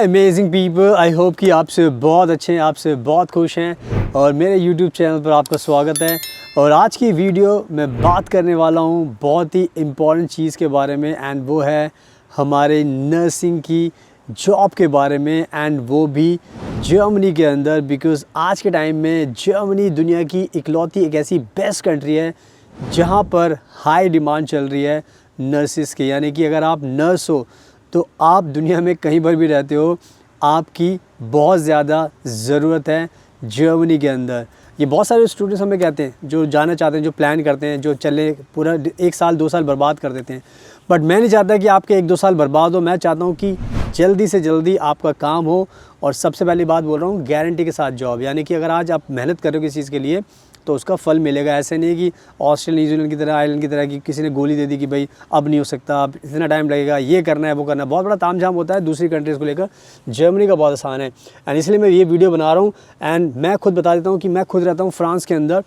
Hi amazing people, I hope कि आपसे बहुत अच्छे हैं, आपसे बहुत खुश हैं और मेरे यूट्यूब चैनल पर आपका स्वागत है। और आज की वीडियो मैं बात करने वाला हूँ बहुत ही इम्पॉर्टेंट चीज़ के बारे में, एंड वो है हमारे नर्सिंग की जॉब के बारे में, एंड वो भी जर्मनी के अंदर। बिकॉज़ आज के टाइम में जर्मनी दुनिया की इकलौती एक ऐसी बेस्ट कंट्री है जहाँ पर हाई डिमांड चल रही है नर्सिस की। यानी कि अगर आप नर्स हो तो आप दुनिया में कहीं पर भी रहते हो, आपकी बहुत ज़्यादा ज़रूरत है जर्मनी के अंदर। ये बहुत सारे स्टूडेंट्स हमें कहते हैं जो जाना चाहते हैं, जो प्लान करते हैं, जो चले पूरा 1 साल 2 साल बर्बाद कर देते हैं। बट मैं नहीं चाहता कि आपके 1-2 साल बर्बाद हो। मैं चाहता हूँ कि जल्दी से जल्दी आपका काम हो। और सबसे पहली बात बोल रहा हूँ, गारंटी के साथ जॉब। यानी कि अगर आज आप मेहनत कर रहे हो किसी चीज़ के लिए तो उसका फल मिलेगा। ऐसे नहीं कि ऑस्ट्रेलिया न्यूजीलैंड की तरह, आयरलैंड की तरह कि किसी ने गोली दे दी कि भाई अब नहीं हो सकता, अब इतना टाइम लगेगा, ये करना है वो करना है। बहुत बड़ा तामझाम होता है दूसरी कंट्रीज़ को लेकर। जर्मनी का बहुत आसान है, एंड इसलिए मैं ये वीडियो बना रहा हूँ। एंड मैं खुद बता देता हूँ कि मैं खुद रहता हूँ फ्रांस के अंदर।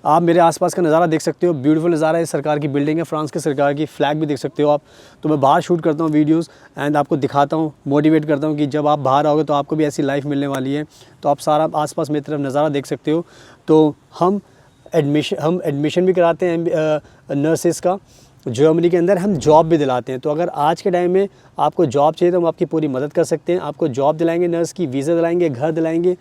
आप मेरे आसपास का नज़ारा देख सकते हो, ब्यूटीफुल नज़ारा है। सरकार की बिल्डिंग है, फ्रांस के सरकार की फ्लैग भी देख सकते हो आप। तो मैं बाहर शूट करता हूँ वीडियोस एंड आपको दिखाता हूँ, मोटिवेट करता हूँ कि जब आप बाहर आओगे तो आपको भी ऐसी लाइफ मिलने वाली है। तो आप सारा आसपास मेरी तरफ नज़ारा देख सकते हो। तो हम एडमिशन भी कराते हैं नर्सेस का जर्मनी के अंदर, हम जॉब भी दिलाते हैं। तो अगर आज के टाइम में आपको जॉब चाहिए तो हम आपकी पूरी मदद कर सकते हैं। आपको जॉब दिलाएंगे, नर्स की वीज़ा दिलाएंगे, घर दिलाएंगे,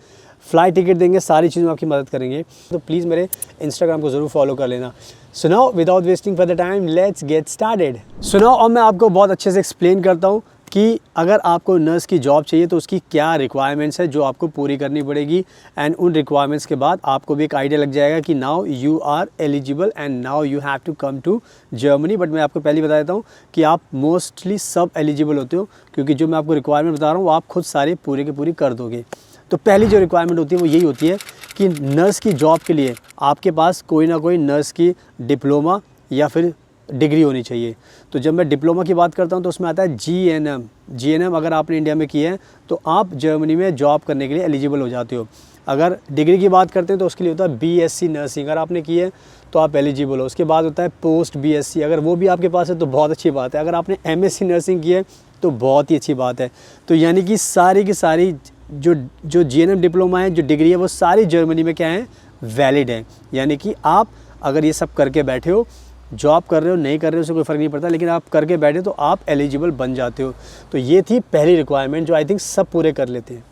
फ़्लाइट टिकट देंगे, सारी चीज़ों में आपकी मदद करेंगे। तो प्लीज़ मेरे इंस्टाग्राम को ज़रूर फॉलो कर लेना। सुनाओ, without wasting for the time, let's get started. सुनाओ, और मैं आपको बहुत अच्छे से एक्सप्लेन करता हूँ कि अगर आपको नर्स की जॉब चाहिए तो उसकी क्या रिक्वायरमेंट्स है जो आपको पूरी करनी पड़ेगी। एंड उन रिक्वायरमेंट्स के बाद आपको भी एक आइडिया लग जाएगा कि now you are eligible and now you have to come to Germany. But मैं आपको पहले बता देता हूँ कि आप मोस्टली सब एलिजिबल होते हो, क्योंकि जो मैं आपको रिक्वायरमेंट बता रहा हूँ वो आप खुद सारे पूरे के पूरी कर दोगे। तो पहली जो रिक्वायरमेंट होती है वो यही होती है कि नर्स की जॉब के लिए आपके पास कोई ना कोई नर्स की डिप्लोमा या फिर डिग्री होनी चाहिए। तो जब मैं डिप्लोमा की बात करता हूँ तो उसमें आता है जीएनएम अगर आपने इंडिया में की है तो आप जर्मनी में जॉब करने के लिए एलिजिबल हो जाते हो। अगर डिग्री की बात करते हैं तो उसके लिए होता है बीएससी नर्सिंग, अगर आपने की है तो आप एलिजिबल हो। उसके बाद होता है पोस्ट बीएससी, अगर वो भी आपके पास है तो बहुत अच्छी बात है। अगर आपने एमएससी नर्सिंग की है तो बहुत ही अच्छी बात है। तो यानी कि सारी की सारी जो जीएनएम डिप्लोमा है, जो डिग्री है, वो सारी जर्मनी में क्या है, वैलिड है। यानी कि आप अगर ये सब करके बैठे हो, जॉब कर रहे हो नहीं कर रहे हो उससे कोई फ़र्क नहीं पड़ता, लेकिन आप करके बैठे तो आप एलिजिबल बन जाते हो। तो ये थी पहली रिक्वायरमेंट जो आई थिंक सब पूरे कर लेते हैं।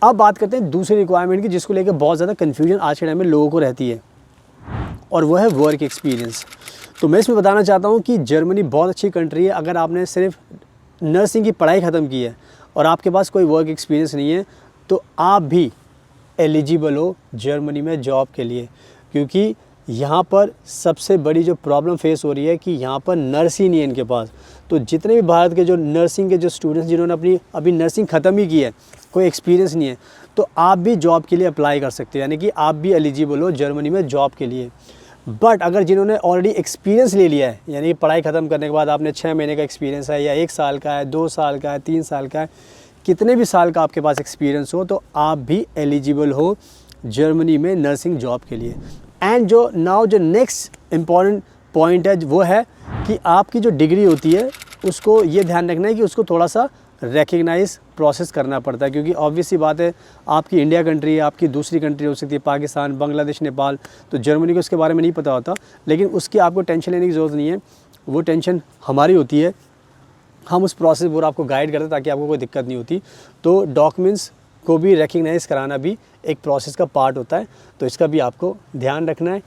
अब बात करते हैं दूसरी रिक्वायरमेंट की, जिसको लेकर बहुत ज़्यादा कन्फ्यूजन आज के टाइम में लोगों को रहती है, और वो है वर्क एक्सपीरियंस। तो मैं इसमें बताना चाहता हूँ कि जर्मनी बहुत अच्छी कंट्री है। अगर आपने सिर्फ नर्सिंग की पढ़ाई ख़त्म की है और आपके पास कोई वर्क एक्सपीरियंस नहीं है तो आप भी एलिजिबल हो जर्मनी में जॉब के लिए। क्योंकि यहाँ पर सबसे बड़ी जो प्रॉब्लम फेस हो रही है कि यहाँ पर नर्स ही नहीं है इनके पास। तो जितने भी भारत के जो नर्सिंग के जो स्टूडेंट्स जिन्होंने अभी नर्सिंग ख़त्म ही की है, कोई एक्सपीरियंस नहीं है, तो आप भी जॉब के लिए अप्लाई कर सकते हो। यानी कि आप भी एलिजिबल हो जर्मनी में जॉब के लिए। बट अगर जिन्होंने ऑलरेडी एक्सपीरियंस ले लिया है, यानी कि पढ़ाई ख़त्म करने के बाद आपने 6 महीने का एक्सपीरियंस है, या 1 साल का है, 2 साल का है, 3 साल का है, कितने भी साल का आपके पास एक्सपीरियंस हो, तो आप भी एलिजिबल हो जर्मनी में नर्सिंग जॉब के लिए। एंड जो नेक्स्ट इम्पॉर्टेंट पॉइंट है वो है कि आपकी जो डिग्री होती है उसको ये ध्यान रखना है कि उसको थोड़ा सा रिकग्नाइज प्रोसेस करना पड़ता है। क्योंकि ऑब्वियसली बात है, आपकी इंडिया कंट्री है, आपकी दूसरी कंट्री हो सकती है, पाकिस्तान, बांग्लादेश, नेपाल, तो जर्मनी को उसके बारे में नहीं पता होता। लेकिन उसकी आपको टेंशन लेने की ज़रूरत नहीं है, वो टेंशन हमारी होती है। हम उस प्रोसेस पूरा आपको गाइड करते हैं ताकि आपको कोई दिक्कत नहीं होती। तो डॉक्यूमेंट्स को भी रिकग्नाइज़ कराना भी एक प्रोसेस का पार्ट होता है, तो इसका भी आपको ध्यान रखना है।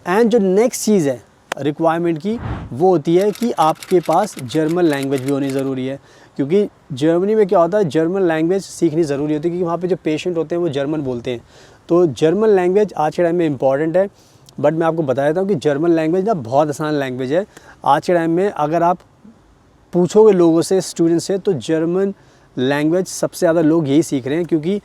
एंड जो नेक्स्ट चीज़ है रिक्वायरमेंट की, वो होती है कि आपके पास जर्मन लैंग्वेज भी होनी ज़रूरी है। क्योंकि जर्मनी में क्या होता है, जर्मन लैंग्वेज सीखनी ज़रूरी होती है, क्योंकि वहाँ पे जो पेशेंट होते हैं वो जर्मन बोलते हैं। तो जर्मन लैंग्वेज आज के टाइम में इम्पॉर्टेंट है। बट मैं आपको बता देता हूँ कि जर्मन लैंग्वेज ना बहुत आसान लैंग्वेज है। आज के टाइम में अगर आप पूछोगे लोगों से, स्टूडेंट से, तो जर्मन लैंग्वेज सबसे ज़्यादा लोग यही सीख रहे हैं, क्योंकि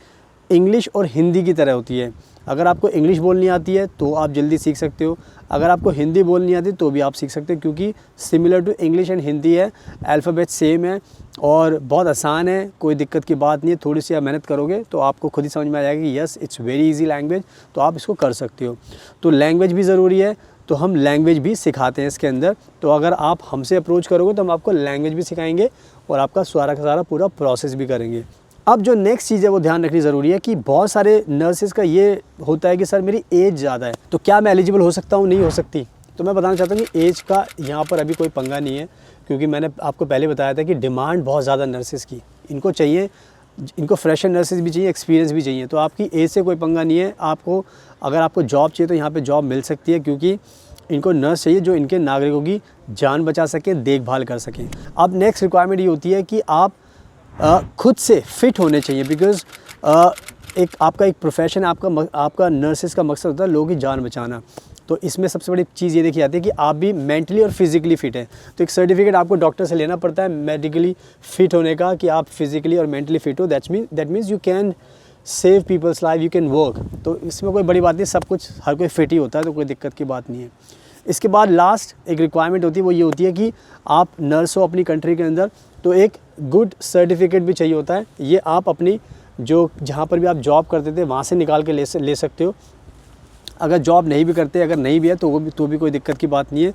इंग्लिश और हिंदी की तरह होती है। अगर आपको इंग्लिश बोलनी आती है तो आप जल्दी सीख सकते हो, अगर आपको हिंदी बोलनी आती है तो भी आप सीख सकते हो, क्योंकि similar to English and Hindi है, अल्फ़ाबेट सेम है और बहुत आसान है, कोई दिक्कत की बात नहीं है। थोड़ी सी आप मेहनत करोगे तो आपको खुद ही समझ में आ जाएगा कि yes it's very easy language, तो आप इसको कर सकते हो। तो लैंग्वेज भी ज़रूरी है, तो हम लैंग्वेज भी सिखाते हैं इसके अंदर। तो अगर आप हमसे अप्रोच करोगे तो हम आपको लैंग्वेज भी सिखाएंगे और आपका सारा का सारा पूरा प्रोसेस भी करेंगे। अब जो नेक्स्ट चीज़ है वो ध्यान रखनी ज़रूरी है कि बहुत सारे नर्सेज़ का ये होता है कि सर मेरी एज ज़्यादा है, तो क्या मैं एलिजिबल हो सकता हूँ, नहीं हो सकती। तो मैं बताना चाहता हूँ कि एज का यहाँ पर अभी कोई पंगा नहीं है, क्योंकि मैंने आपको पहले बताया था कि डिमांड बहुत ज़्यादा नर्सेज़ की, इनको चाहिए, इनको फ्रेशर नर्सेज भी चाहिए, एक्सपीरियंस भी चाहिए। तो आपकी एज से कोई पंगा नहीं है। आपको अगर आपको जॉब चाहिए तो यहाँ पे जॉब मिल सकती है, क्योंकि इनको नर्स चाहिए जो इनके नागरिकों की जान बचा सकें, देखभाल कर सकें। अब नेक्स्ट रिक्वायरमेंट ये होती है कि आप खुद से फिट होने चाहिए, बिकॉज़ एक आपका एक प्रोफेशन, आपका नर्सेज का मकसद होता है लोगों की जान बचाना। तो इसमें सबसे बड़ी चीज़ ये देखी जाती है कि आप भी मेंटली और फिज़िकली फ़िट हैं। तो एक सर्टिफिकेट आपको डॉक्टर से लेना पड़ता है मेडिकली फ़िट होने का, कि आप फिज़िकली और मेंटली फ़िट हो। That means you can save people's life, you can work. तो इसमें कोई बड़ी बात नहीं, सब कुछ हर कोई फिट ही होता है, तो कोई दिक्कत की बात नहीं है। इसके बाद लास्ट एक रिक्वायरमेंट होती है, वो ये होती है कि आप नर्स हो अपनी कंट्री के अंदर, तो एक गुड सर्टिफिकेट भी चाहिए होता है। ये आप अपनी जो जहाँ पर भी आप जॉब करते थे वहाँ से निकाल के ले सकते हो। अगर जॉब नहीं भी करते, अगर नहीं भी है तो भी कोई दिक्कत की बात नहीं है।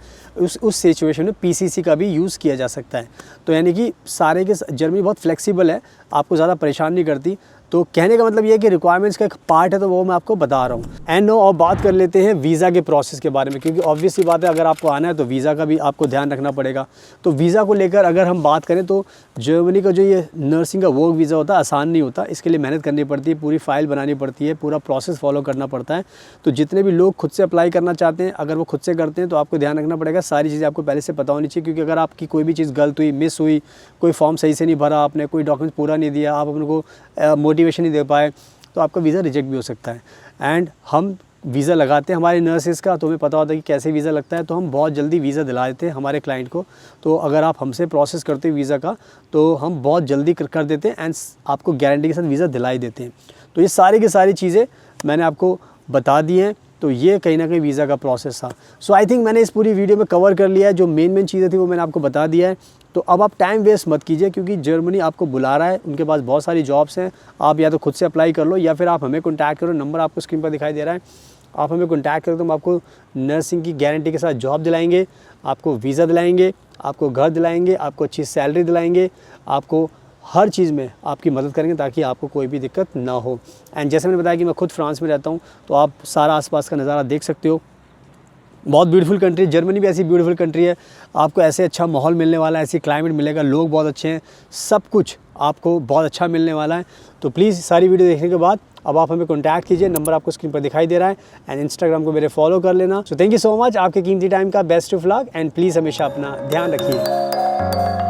उस सिचुएशन में पीसीसी का भी यूज़ किया जा सकता है। तो यानी कि सारे के जर्मनी बहुत फ्लेक्सिबल है, आपको ज़्यादा परेशान नहीं करती। तो कहने का मतलब ये है कि रिक्वायरमेंट्स का एक पार्ट है, तो वो मैं आपको बता रहा हूँ। एंड नो, और बात कर लेते हैं वीज़ा के प्रोसेस के बारे में, क्योंकि ऑब्वियसली बात है, अगर आपको आना है तो वीज़ा का भी आपको ध्यान रखना पड़ेगा। तो वीज़ा को लेकर अगर हम बात करें तो जर्मनी का जो ये नर्सिंग का वर्क वीज़ा होता है आसान नहीं होता। इसके लिए मेहनत करनी पड़ती है, पूरी फाइल बनानी पड़ती है, पूरा प्रोसेस फॉलो करना पड़ता है। तो जितने भी लोग खुद से अप्लाई करना चाहते हैं, अगर वो खुद से करते हैं तो आपको ध्यान रखना पड़ेगा, सारी चीज़ें आपको पहले से पता होनी चाहिए। क्योंकि अगर आपकी कोई भी चीज़ गलत हुई, मिस हुई, कोई फॉर्म सही से नहीं भरा आपने, कोई डॉक्यूमेंट पूरा नहीं दिया, आप अपने को मोटिवेशन नहीं दे पाए, तो आपका वीज़ा रिजेक्ट भी हो सकता है। एंड हम वीज़ा लगाते हैं हमारे नर्सेज़ का, तो हमें पता होता है कि कैसे वीज़ा लगता है, तो हम बहुत जल्दी वीज़ा दिला देते हैं हमारे क्लाइंट को। तो अगर आप हमसे प्रोसेस करते हो वीज़ा का, तो हम बहुत जल्दी कर देते हैं एंड आपको गारंटी के साथ वीज़ा दिला ही देते हैं। तो ये सारी की सारी चीज़ें मैंने आपको बता दी हैं। तो ये कहीं ना कहीं वीज़ा का प्रोसेस था। सो आई थिंक मैंने इस पूरी वीडियो में कवर कर लिया है, जो मेन चीज़ें थी वो मैंने आपको बता दिया है। तो अब आप टाइम वेस्ट मत कीजिए, क्योंकि जर्मनी आपको बुला रहा है, उनके पास बहुत सारी जॉब्स हैं। आप या तो खुद से अप्लाई कर लो, या फिर आप हमें कॉन्टैक्ट करो, नंबर आपको स्क्रीन पर दिखाई दे रहा है, आप हमें कॉन्टैक्ट करो तो हम आपको नर्सिंग की गारंटी के साथ जॉब दिलाएंगे, आपको वीज़ा दिलाएंगे, आपको घर दिलाएंगे, आपको अच्छी सैलरी दिलाएंगे, आपको हर चीज़ में आपकी मदद करेंगे ताकि आपको कोई भी दिक्कत ना हो। एंड जैसे मैंने बताया कि मैं खुद फ्रांस में रहता हूँ, तो आप सारा आसपास का नज़ारा देख सकते हो। बहुत ब्यूटीफुल कंट्री, जर्मनी भी ऐसी ब्यूटीफुल कंट्री है। आपको ऐसे अच्छा माहौल मिलने वाला है, ऐसी क्लाइमेट मिलेगा, लोग बहुत अच्छे हैं, सब कुछ आपको बहुत अच्छा मिलने वाला है। तो प्लीज़ सारी वीडियो देखने के बाद अब आप हमें कॉन्टैक्ट कीजिए, नंबर आपको स्क्रीन पर दिखाई दे रहा है। एंड इंस्टाग्राम को मेरे फॉलो कर लेना। So thank you so much, आपके कीमती टाइम का best of luck, and please हमेशा अपना ध्यान रखिए।